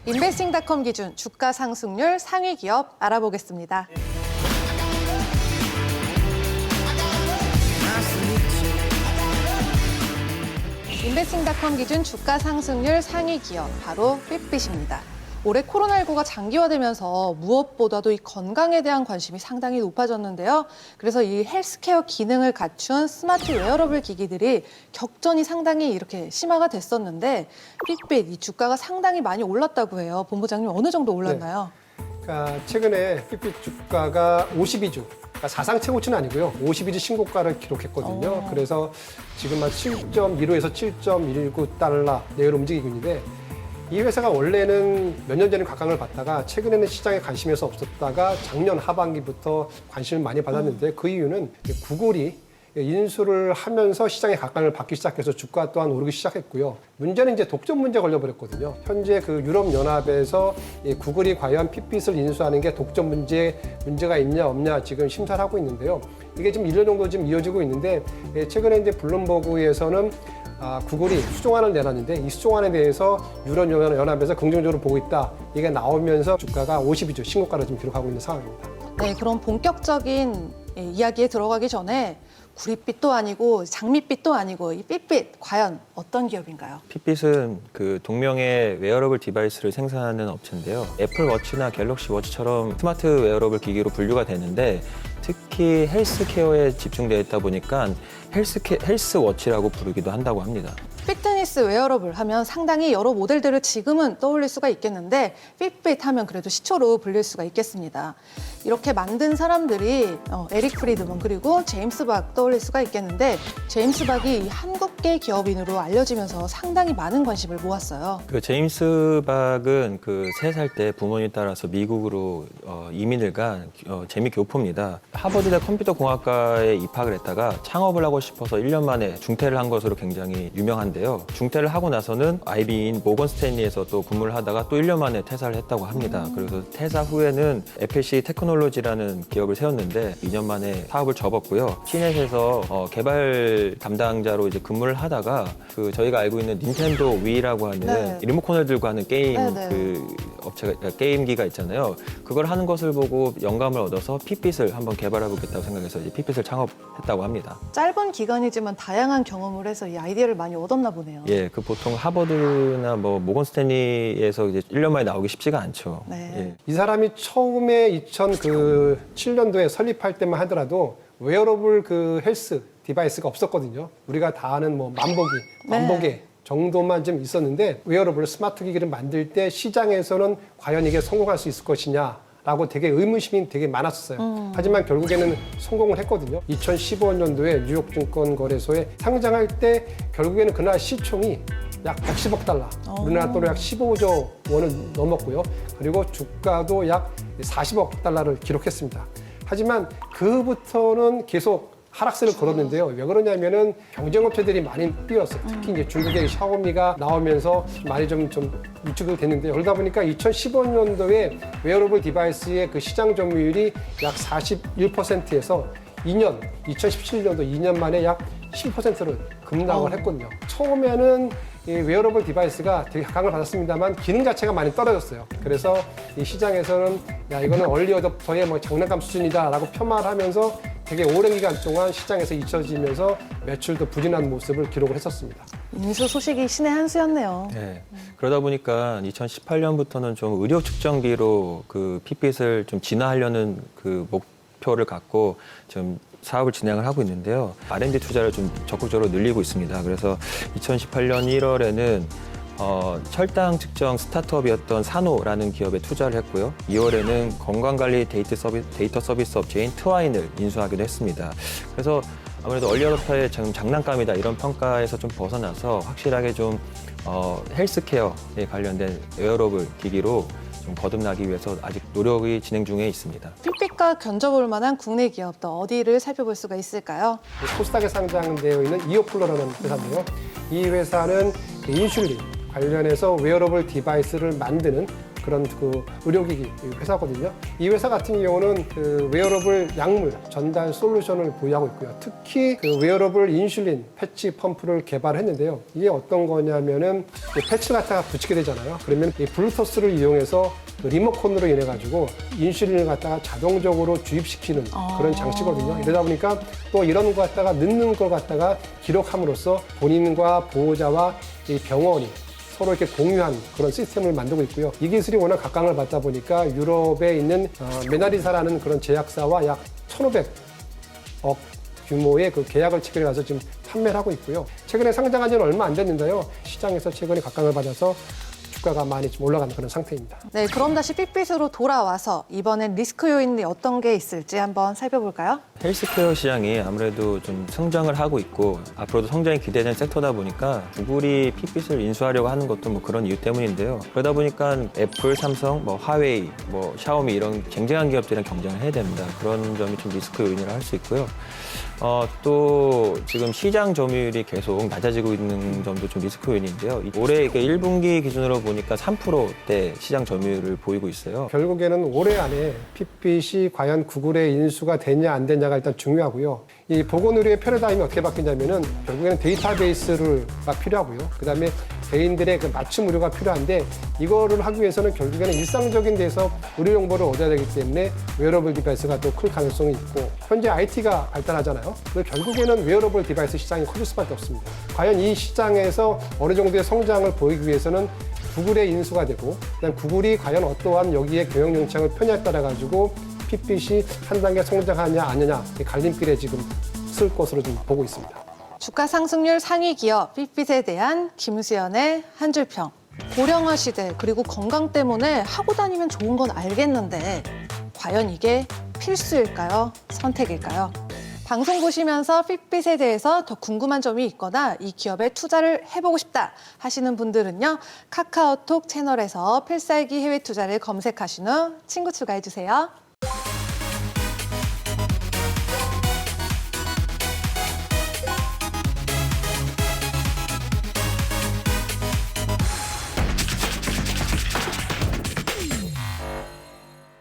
인베스팅닷컴 기준 주가 상승률 상위 기업 알아보겠습니다. 인베스팅닷컴 기준 주가 상승률 상위 기업 바로 핏빛입니다. 올해 코로나19가 장기화되면서 무엇보다도 이 건강에 대한 관심이 상당히 높아졌는데요. 그래서 이 헬스케어 기능을 갖춘 스마트 웨어러블 기기들이 격전이 상당히 이렇게 심화가 됐었는데 핏빛 이 주가가 상당히 많이 올랐다고 해요. 본부장님 어느 정도 올랐나요? 그러니까 최근에 핏빛 주가가 52주, 그러니까 사상 최고치는 아니고요. 52주 신고가를 기록했거든요. 그래서 지금 한 7.15에서 7.19달러 내외로 움직이고 있는데 이 회사가 원래는 몇 년 전에 각광을 받다가 최근에는 시장에 관심이 없었다가 작년 하반기부터 관심을 많이 받았는데 그 이유는 구글이 인수를 하면서 시장에 각광을 받기 시작해서 주가 또한 오르기 시작했고요. 문제는 이제 독점 문제가 걸려버렸거든요. 현재 그 유럽연합에서 구글이 과연 핏빛을 인수하는 게 독점 문제가 있냐 없냐 지금 심사를 하고 있는데요. 이게 지금 1년 정도 지금 이어지고 있는데 최근에 이제 블룸버그에서는 구글이 수정안을 내놨는데 이 수정안에 대해서 유럽연합에서 긍정적으로 보고 있다. 이게 나오면서 주가가 52주 신고가를 좀 기록하고 있는 상황입니다. 네, 그럼 본격적인 이야기에 들어가기 전에 구릿빛도 아니고 장밋빛도 아니고 이 핏빛 과연 어떤 기업인가요? 핏빛은 그 동명의 웨어러블 디바이스를 생산하는 업체인데요. 애플워치나 갤럭시 워치처럼 스마트 웨어러블 기기로 분류가 되는데 특히 헬스케어에 집중되어 있다 보니까 헬스워치라고 부르기도 한다고 합니다. 피트니스 웨어러블 하면 상당히 여러 모델들을 지금은 떠올릴 수가 있겠는데 핏빛 하면 그래도 시초로 불릴 수가 있겠습니다. 이렇게 만든 사람들이 에릭 프리드먼 그리고 제임스 박 떠올릴 수가 있겠는데 제임스 박이 이 한국계 기업인으로 알려지면서 상당히 많은 관심을 모았어요. 그 제임스 박은 그 3살 때 부모님 따라서 미국으로 이민을 간 재미 교포입니다. 하버드대 컴퓨터공학과에 입학을 했다가 창업을 하고 싶어서 1년 만에 중퇴를 한 것으로 굉장히 유명한데요. 중퇴를 하고 나서는 IB인 모건 스탠리에서 또 근무를 하다가 또 1년 만에 퇴사를 했다고 합니다. 그래서 퇴사 후에는 FLC 테크놀로지라는 기업을 세웠는데 2년 만에 사업을 접었고요. 시넷에서 개발 담당자로 이제 근무를 하다가 그 저희가 알고 있는 닌텐도 위라고 하는 네. 리모컨을 들고 하는 게임 네. 그 업체가 게임기가 있잖아요. 그걸 하는 것을 보고 영감을 얻어서 핏빛을 한번 개발해보겠다고 생각해서 이제 핏빛을 창업했다고 합니다. 짧은 기간이지만 다양한 경험을 해서 이 아이디어를 많이 얻었나 보네요. 예, 그 보통 하버드나 뭐 모건 스탠리에서 이제 1년 만에 나오기 쉽지가 않죠. 네. 예. 이 사람이 처음에 2007년도에 설립할 때만 하더라도 웨어러블 그 헬스 디바이스가 없었거든요. 우리가 다 아는 뭐 만보계 정도만 좀 있었는데 웨어러블 스마트 기기를 만들 때 시장에서는 과연 이게 성공할 수 있을 것이냐라고 되게 의문심이 되게 많았었어요. 하지만 결국에는 성공을 했거든요. 2015년도에 뉴욕 증권거래소에 상장할 때 결국에는 그날 시총이 약 110억 달러, 우리나라 돈으로 약 15조 원을 넘었고요. 그리고 주가도 약 40억 달러를 기록했습니다. 하지만 그부터는 계속 하락세를 걸었는데요. 왜 그러냐면은 경쟁업체들이 많이 뛰었어요. 특히 이제 중국의 샤오미가 나오면서 많이 좀 위축이 됐는데 그러다 보니까 2015년도에 웨어러블 디바이스의 그 시장 점유율이 약 41%에서 2017년도 2년 만에 약 10%를 급락을 했거든요. 처음에는 이 웨어러블 디바이스가 되게 각광을 받았습니다만 기능 자체가 많이 떨어졌어요. 그래서 이 시장에서는 야 이거는 얼리 어댑터의 뭐 장난감 수준이다라고 폄하를 하면서 되게 오랜 기간 동안 시장에서 잊혀지면서 매출도 부진한 모습을 기록을 했었습니다. 인수 소식이 신의 한 수였네요. 네. 그러다 보니까 2018년부터는 좀 의료 측정기로 그 핏빛을 좀 진화하려는 그 목표를 갖고 좀 사업을 진행을 하고 있는데요. R&D 투자를 좀 적극적으로 늘리고 있습니다. 그래서 2018년 1월에는 혈당 측정 스타트업이었던 사노라는 기업에 투자를 했고요. 2월에는 건강관리 데이터 서비스 업체인 트와인을 인수하기도 했습니다. 그래서 아무래도 얼리 어댑터의 장난감이다 이런 평가에서 좀 벗어나서 확실하게 좀 헬스케어에 관련된 웨어러블 기기로 좀 거듭나기 위해서 아직 노력이 진행 중에 있습니다. 핏빛과 견져볼 만한 국내 기업 또 어디를 살펴볼 수가 있을까요? 코스닥에 상장되어 있는 이어플러라는 회사인데요. 이 회사는 인슐린 관련해서 웨어러블 디바이스를 만드는 그런 그 의료기기 회사거든요. 이 회사 같은 경우는 그 웨어러블 약물 전달 솔루션을 보유하고 있고요. 특히 그 웨어러블 인슐린 패치 펌프를 개발했는데요. 이게 어떤 거냐면은 패치를 갖다가 붙이게 되잖아요. 그러면 이 블루투스를 이용해서 그 리모컨으로 인해 가지고 인슐린을 갖다가 자동적으로 주입시키는 그런 장치거든요. 이러다 보니까 또 이런 거 갖다가 넣는 걸 갖다가 기록함으로써 본인과 보호자와 이 병원이 서로 이렇게 공유한 그런 시스템을 만들고 있고요. 이 기술이 워낙 각광을 받다 보니까 유럽에 있는 메나리사라는 그런 제약사와 약 1,500억 규모의 그 계약을 체결해 가서 지금 판매를 하고 있고요. 최근에 상장한 지는 얼마 안 됐는데요. 시장에서 최근에 각광을 받아서 주가가 많이 좀 올라가는 그런 상태입니다. 네, 그럼 다시 빅빛으로 돌아와서 이번엔 리스크 요인이 어떤 게 있을지 한번 살펴볼까요? 헬스케어 시장이 아무래도 좀 성장을 하고 있고 앞으로도 성장이 기대되는 섹터다 보니까 구글이 핏빛을 인수하려고 하는 것도 뭐 그런 이유 때문인데요. 그러다 보니까 애플, 삼성, 뭐 화웨이, 뭐 샤오미 이런 쟁쟁한 기업들이랑 경쟁을 해야 됩니다. 그런 점이 좀 리스크 요인이라 할 수 있고요. 또 지금 시장 점유율이 계속 낮아지고 있는 점도 좀 리스크 요인인데요. 올해 1분기 기준으로 보니까 3%대 시장 점유율을 보이고 있어요. 결국에는 올해 안에 핏빛이 과연 구글의 인수가 되냐 안 되냐가 일단 중요하고요. 이 보건의료의 패러다임이 어떻게 바뀌냐면은 결국에는 데이터베이스가 필요하고요. 그다음에 개인들의 그 맞춤 의료가 필요한데 이거를 하기 위해서는 결국에는 일상적인 데서 의료 정보를 얻어야 되기 때문에 웨어러블 디바이스가 또 클 가능성이 있고 현재 IT가 발달하잖아요. 그래서 결국에는 웨어러블 디바이스 시장이 커질 수밖에 없습니다. 과연 이 시장에서 어느 정도의 성장을 보이기 위해서는 구글의 인수가 되고 그다음 구글이 과연 어떠한 여기에 경영 정책을 펴냐에 따라 가지고 핏빛이 한 단계 성장하냐 아니냐 갈림길에 지금 쓸 것으로 좀 보고 있습니다. 주가 상승률 상위 기업 핏빛에 대한 김수연의 한 줄 평. 고령화 시대 그리고 건강 때문에 하고 다니면 좋은 건 알겠는데 과연 이게 필수일까요? 선택일까요? 방송 보시면서 핏빛에 대해서 더 궁금한 점이 있거나 이 기업에 투자를 해보고 싶다 하시는 분들은요. 카카오톡 채널에서 필살기 해외 투자를 검색하신 후 친구 추가해주세요.